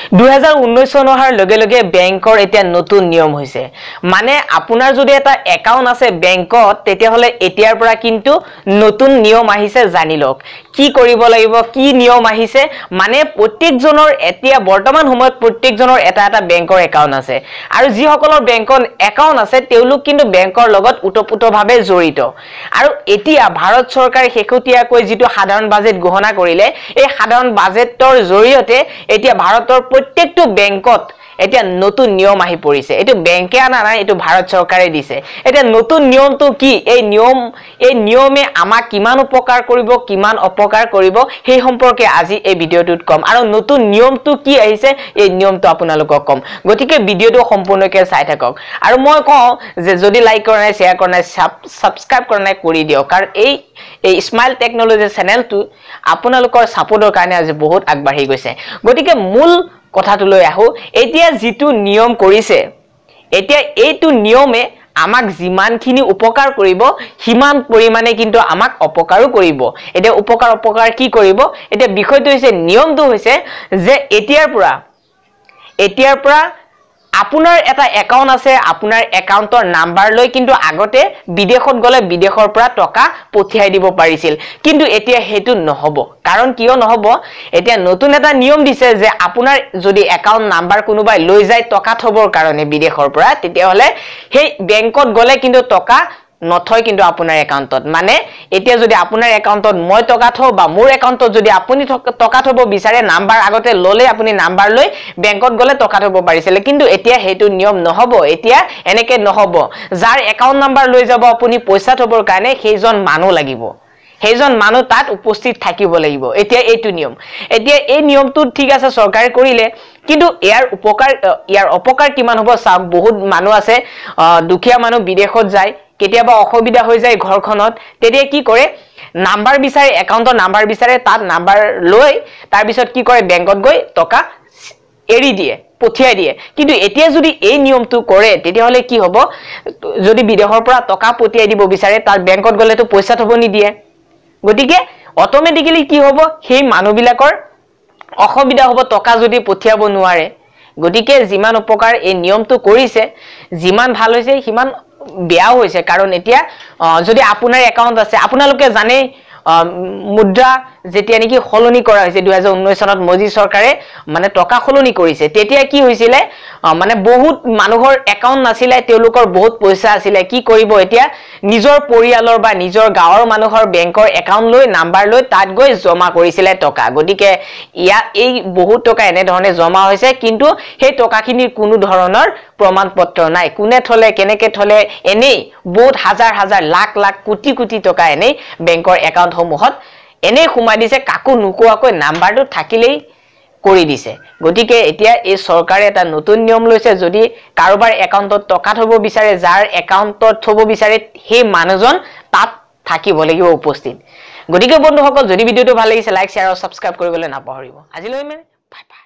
2019 চন অহাৰ লগে লগে বেংকৰ এতিয়া নতুন নিয়ম হৈছে মানে আপোনাৰ যদি এটা একাউন্ট আছে বেংকত তেতিয়া হলে এতিয়াৰ পৰা কিন্তু নতুন নিয়ম আহিছে জানি লওক কি কৰিব লাগিব কি নিয়ম আহিছে মানে প্ৰত্যেকজনৰ এতিয়া বৰ্তমান সময়ত প্ৰত্যেকজনৰ এটা এটা বেংকৰ একাউন্ট আছে আৰু যি সকলৰ বেংকৰ একাউন্ট আছে তেওঁলোক কিন্তু বেংকৰ লগত উতপুতভাৱে জড়িত আৰু এতিয়া ভাৰত চৰকাৰে শেহতীয়াকৈ যিটো সাধাৰণ বাজেট ঘোষণা কৰিলে এই সাধাৰণ বাজেটৰ জৰিয়তে এতিয়া ভাৰতৰ প্ৰত্যেকটো বেংকত এতিয়া নতুন নিয়ম আহি পৰিছে এটো বেংকে আনা নাই এটো ভাৰত চৰকাৰে দিছে এটা নতুন নিয়মটো কি এই নিয়মে আমাক কিমান উপকাৰ কৰিব কিমান অপকাৰ কৰিব সেই সম্পৰ্কে আজি এই ভিডিওটোত কম আৰু নতুন নিয়মটো কি আহিছে এই নিয়মটো আপোনালোকক কম গতিকে ভিডিওটো সম্পূৰ্ণকৈ চাই থাকক আৰু মই কওঁ যে যদি লাইক কৰা নাই শেয়াৰ কৰা নাই সাবস্ক্ৰাইব কৰা নাই কৰি দিয়ক কাৰণ এই স্মাইল টেকনলজি চেনেলটো আপোনালোকৰ সাপোৰ্টৰ কাৰণে আজি বহুত আগবাঢ়ি গৈছে গতিকে মূল কথাটো লৈ আহো এতিয়া যিটো নিয়ম কৰিছে এতিয়া এইটো নিয়মে আমাক যিমানখিনি উপকাৰ কৰিব হিমান পৰিমাণে কিন্তু আমাক অপকাৰো কৰিব এতিয়া উপকাৰ কি কৰিব এতিয়া বিষয়টো হৈছে নিয়মটো হৈছে যে এতিয়াৰ পৰা আপোনাৰ এটা একাউন্ট আছে আপোনাৰ একাউন্টৰ নাম্বাৰ লৈ কিন্তু আগতে বিদেশত গলে বিদেশৰ পৰা টকা পঠিয়াই দিব পাৰিছিল কিন্তু এতিয়া হেতু নহব কাৰণ কিয় নহব এতিয়া নতুন এটা নিয়ম দিছে যে আপোনাৰ যদি একাউন্ট নাম্বাৰ কোনোবাই লৈ যায় টকা থবৰ কাৰণে বিদেশৰ পৰা তেতিয়া হলে সেই বেংকত গলে কিন্তু টকা নথয় কিন্তু আপোনাৰ একাউন্টত মানে এতিয়া যদি আপোনাৰ একাউন্টত মই টকা থও বা মোৰ একাউন্টত যদি আপুনি টকা থব বিচাৰে নাম্বাৰ আগতে ললে আপুনি নাম্বাৰ লৈ বেংকত গলে টকা থব পাৰিছিল কিন্তু এতিয়া হেতু নিয়ম নহব এতিয়া এনেকে নহব যাৰ একাউন্ট নাম্বাৰ লৈ যাব আপুনি পইচা থবৰ কাৰণে সেইজন মানুহ লাগিব সেইজন মানুহ তাত উপস্থিত থাকিব লাগিব এতিয়া এইটো নিয়ম এতিয়া এই নিয়মটো ঠিক আছে চৰকাৰে কৰিলে কিন্তু ইয়াৰ অপকাৰ কিমান হ'ব সাব বহুত মানুহ আছে দুখীয়া মানুহ বিদেশত যায় কেতিয়াবা অসুবিধা হৈ যায় ঘৰখনত তেতিয়া কি কৰে নাম্বাৰ বিচাৰে একাউন্টৰ নাম্বাৰ বিচাৰে তাত নাম্বাৰ লৈ তাৰ পিছত কি কৰে বেংকত গৈ টকা এৰি দিয়ে পঠিয়াই দিয়ে কিন্তু এতিয়া যদি এই নিয়মটো কৰে তেতিয়া হলে কি হ'ব যদি বিদেশৰ পৰা টকা পঠিয়াই দিব বিচাৰে তাত বেংকত গলে তো পইচা থব নিদিয়ে গতিকে অটোমেটিক্যালি কি হ'ব সেই মানুহবিলাকৰ অসুবিধা হ'ব টকা যদি পঠিয়াব নোৱাৰে গতিকে যিমান উপকাৰ এই নিয়মটো কৰিছে যিমান ভাল হৈছে সিমান বেয়া হৈছে কাৰণ এতিয়া যদি আপোনাৰ একাউন্ট আছে আপোনালোকে জানে মুদ্ৰা যেতিয়া নেকি খলনি কৰা হৈছে 2019 চনত মোদী চৰকাৰে মানে টকা খলনি কৰিছে তেতিয়া কি হৈছিল মানে বহুত মানুহৰ একাউন্ট নাছিলে তেওঁলোকৰ বহুত পইচা আছিল কি কৰিব এতিয়া নিজৰ পৰিয়ালৰ বা নিজৰ গাঁৱৰ মানুহৰ বেংকৰ একাউন্ট লৈ নাম্বাৰ লৈ তাত গৈ জমা কৰিছিল টকা গতিকে এই বহুত টকা এনে ধৰণে জমা হৈছে কিন্তু সেই টকাখিনিৰ কোনো ধৰণৰ প্ৰমাণপত্ৰ নাই কোনে থলে কেনেকে থলে এনেই বহুত হাজাৰ লাখ কোটি টকা এনেই বেংকৰ একাউন্ট সমূহত এনে খুমাই দিছে কাকো নুকুৱাকৈ নাম্বাৰটো থাকিলেই কৰি দিছে গতিকে এতিয়া এই চৰকাৰে এটা নতুন নিয়ম লৈছে যদি কাৰোবাৰ একাউন্টত টকা থব বিচাৰে যাৰ একাউন্টত থব বিচাৰে সেই মানুহজন তাত থাকিব লাগিব উপস্থিত গতিকে বন্ধুসকল যদি ভিডিওটো ভাল লাগিছে লাইক শেয়াৰ আৰু সাবস্ক্ৰাইব কৰিবলৈ নাপাহৰিব আজিলৈ বাই বাই